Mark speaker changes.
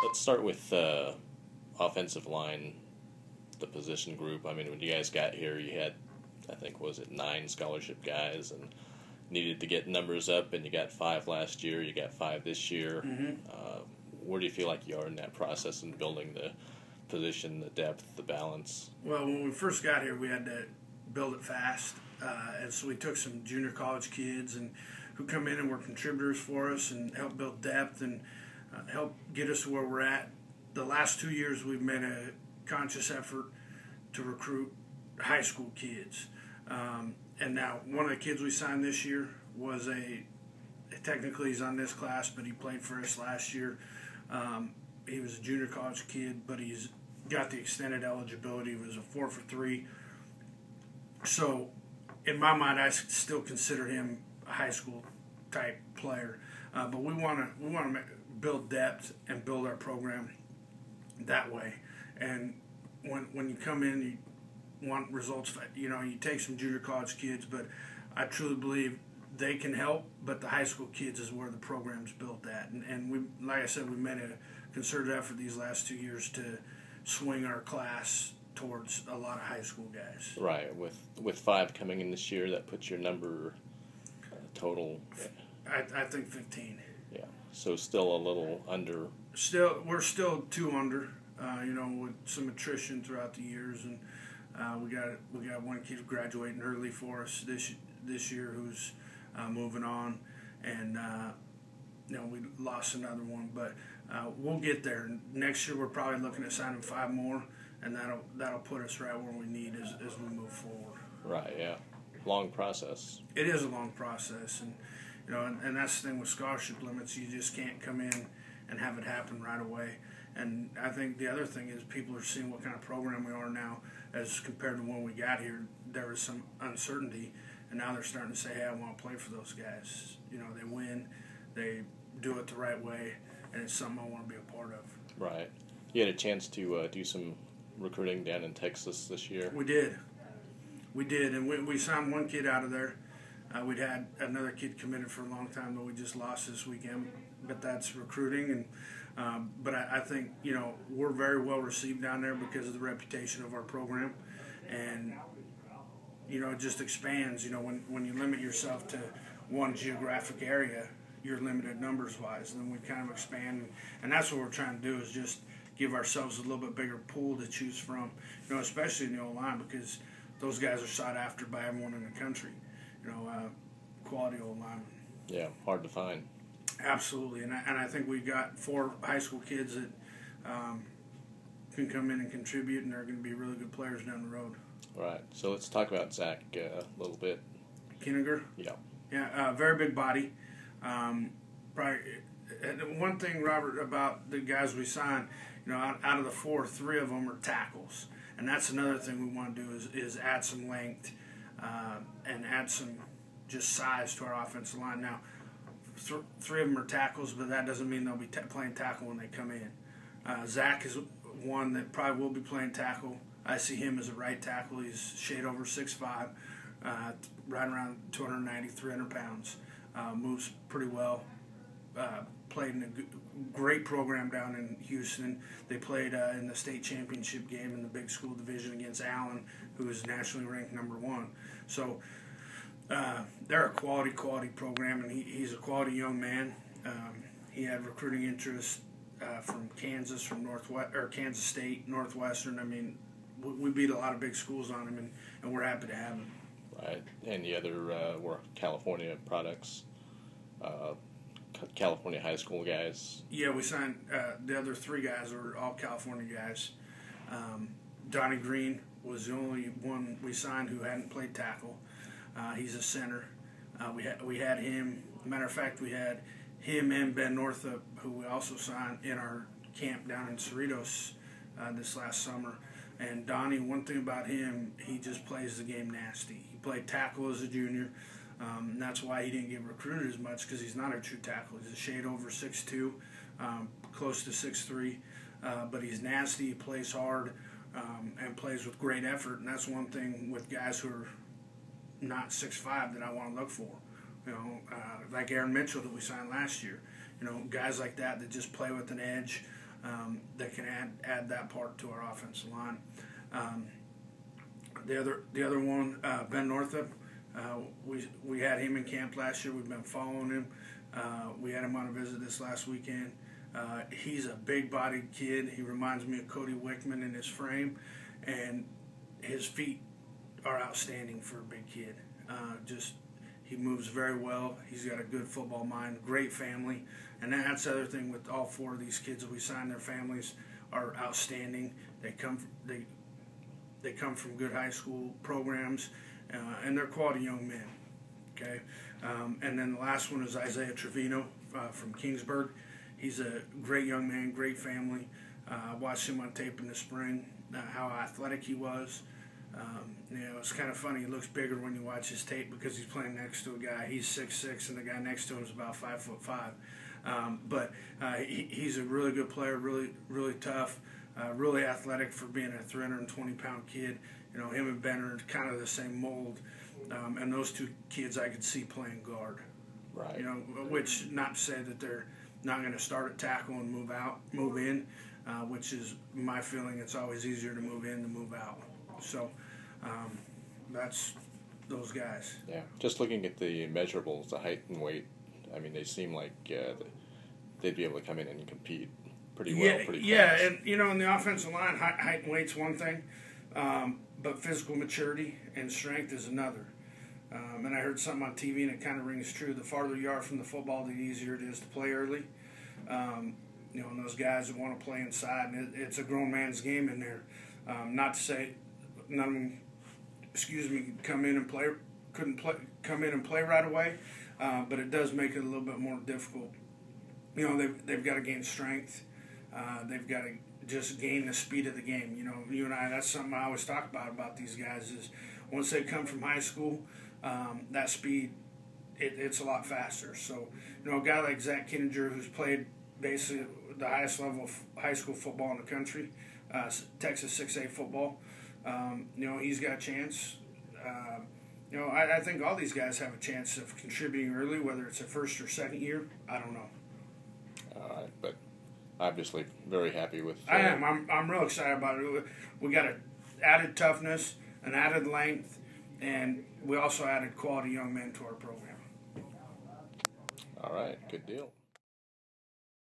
Speaker 1: Let's start with offensive line, the position group. I mean, when you guys got here, you had, I think, was it 9 scholarship guys, and needed to get numbers up, and you got 5 last year, you got 5 this year. Where do you feel like you are in that process in building the position, the depth, the balance?
Speaker 2: Well, when we first got here, we had to build it fast, and so we took some junior college kids and who come in and were contributors for us and help build depth and help get us to where we're at. The last 2 years, we've made a conscious effort to recruit high school kids. And now one of the kids we signed this year was technically he's on this class, but he played for us last year. He was a junior college kid, but he's got the extended eligibility. He was a 4 for 3. So in my mind, I still consider him a high school type player. But we want to build depth and build our program that way. And when you come in, you want results. You take some junior college kids, but I truly believe they can help. But the high school kids is where the program's built at. And we, like I said, we made a concerted effort these last 2 years to swing our class towards a lot of high school guys.
Speaker 1: Right. With 5 coming in this year, that puts your number total.
Speaker 2: I think 15.
Speaker 1: Yeah. So still a little under.
Speaker 2: We're still 2 under. With some attrition throughout the years, and we got one kid graduating early for us this year who's moving on, and we lost another one, but we'll get there. Next year we're probably looking at signing 5 more, and that'll put us right where we need as we move forward.
Speaker 1: Right. Yeah. Long process.
Speaker 2: It is a long process, and and that's the thing with scholarship limits. You just can't come in and have it happen right away. And I think the other thing is people are seeing what kind of program we are now as compared to when we got here. There was some uncertainty, and now they're starting to say, hey, I want to play for those guys. They win, they do it the right way, and it's something I want to be a part of.
Speaker 1: Right. You had a chance to do some recruiting down in Texas this year.
Speaker 2: We did, and we signed one kid out of there. We'd had another kid committed for a long time that we just lost this weekend, but that's recruiting. And but I think we're very well received down there because of the reputation of our program, and it just expands. When you limit yourself to one geographic area, you're limited numbers wise, and then we kind of expand, and that's what we're trying to do is just give ourselves a little bit bigger pool to choose from. Especially in the O-line, because those guys are sought after by everyone in the country. Quality O-linemen.
Speaker 1: Yeah, hard to find.
Speaker 2: Absolutely, and I think we've got 4 high school kids that can come in and contribute, and they're going to be really good players down the road.
Speaker 1: Right. So let's talk about Zach a little bit.
Speaker 2: Kinniger?
Speaker 1: Yeah.
Speaker 2: Yeah, very big body. Probably one thing, Robert, about the guys we signed, out of the 4, 3 of them are tackles, and that's another thing we want to do is add some length and add some just size to our offensive line. Now, 3 of them are tackles, but that doesn't mean they'll be playing tackle when they come in. Zach is one that probably will be playing tackle. I see him as a right tackle. He's shade over 6'5", right around 290, 300 pounds. Moves pretty well. Played in a great program down in Houston. They played in the state championship game in the big school division against Allen, who is nationally ranked #1. So they're a quality program, and he's a quality young man. He had recruiting interest from Kansas, from Kansas State, Northwestern. I mean, we beat a lot of big schools on him, and we're happy to have him.
Speaker 1: Right, and the other were California products, California high school guys.
Speaker 2: Yeah, we signed the other 3 guys were all California guys. Donnie Green was the only one we signed who hadn't played tackle. He's a center. We had him. Matter of fact, we had him and Ben Northup, who we also signed in our camp down in Cerritos this last summer. And Donnie, one thing about him, he just plays the game nasty. He played tackle as a junior, and that's why he didn't get recruited as much, because he's not a true tackle. He's a shade over 6'2", close to 6'3", but he's nasty. He plays hard and plays with great effort, and that's one thing with guys who are not 6'5" that I want to look for. Like Aaron Mitchell that we signed last year. Guys like that just play with an edge, that can add that part to our offensive line. The other one, Ben Northup, we had him in camp last year. We've been following him. We had him on a visit this last weekend. He's a big-bodied kid. He reminds me of Cody Wickman in his frame, and his feet are outstanding for a big kid. He moves very well. He's got a good football mind, great family, and that's the other thing with all four of these kids that we signed. Their families are outstanding. They come from good high school programs, and they're quality young men. Okay, and then the last one is Isaiah Trevino from Kingsburg. He's a great young man, great family. I watched him on tape in the spring, how athletic he was. It's kind of funny. He looks bigger when you watch his tape because he's playing next to a guy. He's 6'6", and the guy next to him is about 5'5". But he's a really good player, really, really tough, really athletic for being a 320-pound kid. Him and Ben are kind of the same mold. And those two kids I could see playing guard.
Speaker 1: Right.
Speaker 2: Which not to say that they're not going to start at tackle and move in, which is my feeling. It's always easier to move in than move out. So that's those guys.
Speaker 1: Yeah. Just looking at the measurables, the height and weight, I mean, they seem like they'd be able to come in and compete pretty well, pretty fast.
Speaker 2: Yeah, and in the offensive line, height and weight's one thing, but physical maturity and strength is another. And I heard something on TV, and it kind of rings true. The farther you are from the football, the easier it is to play early. And those guys that want to play inside, and it's a grown man's game in there. Not to say none of them, couldn't come in and play right away, but it does make it a little bit more difficult. They've got to gain strength. They've got to just gain the speed of the game. You and I, that's something I always talk about these guys is once they come from high school, that speed, it's a lot faster. So, a guy like Zach Kinninger, who's played basically the highest level of high school football in the country, Texas 6A football, he's got a chance. I think all these guys have a chance of contributing early, whether it's a first or second year. I don't know.
Speaker 1: All right, but obviously very happy with.
Speaker 2: I am. I'm real excited about it. We got an added toughness, an added length, and we also added quality young men to our program.
Speaker 1: All right, good deal.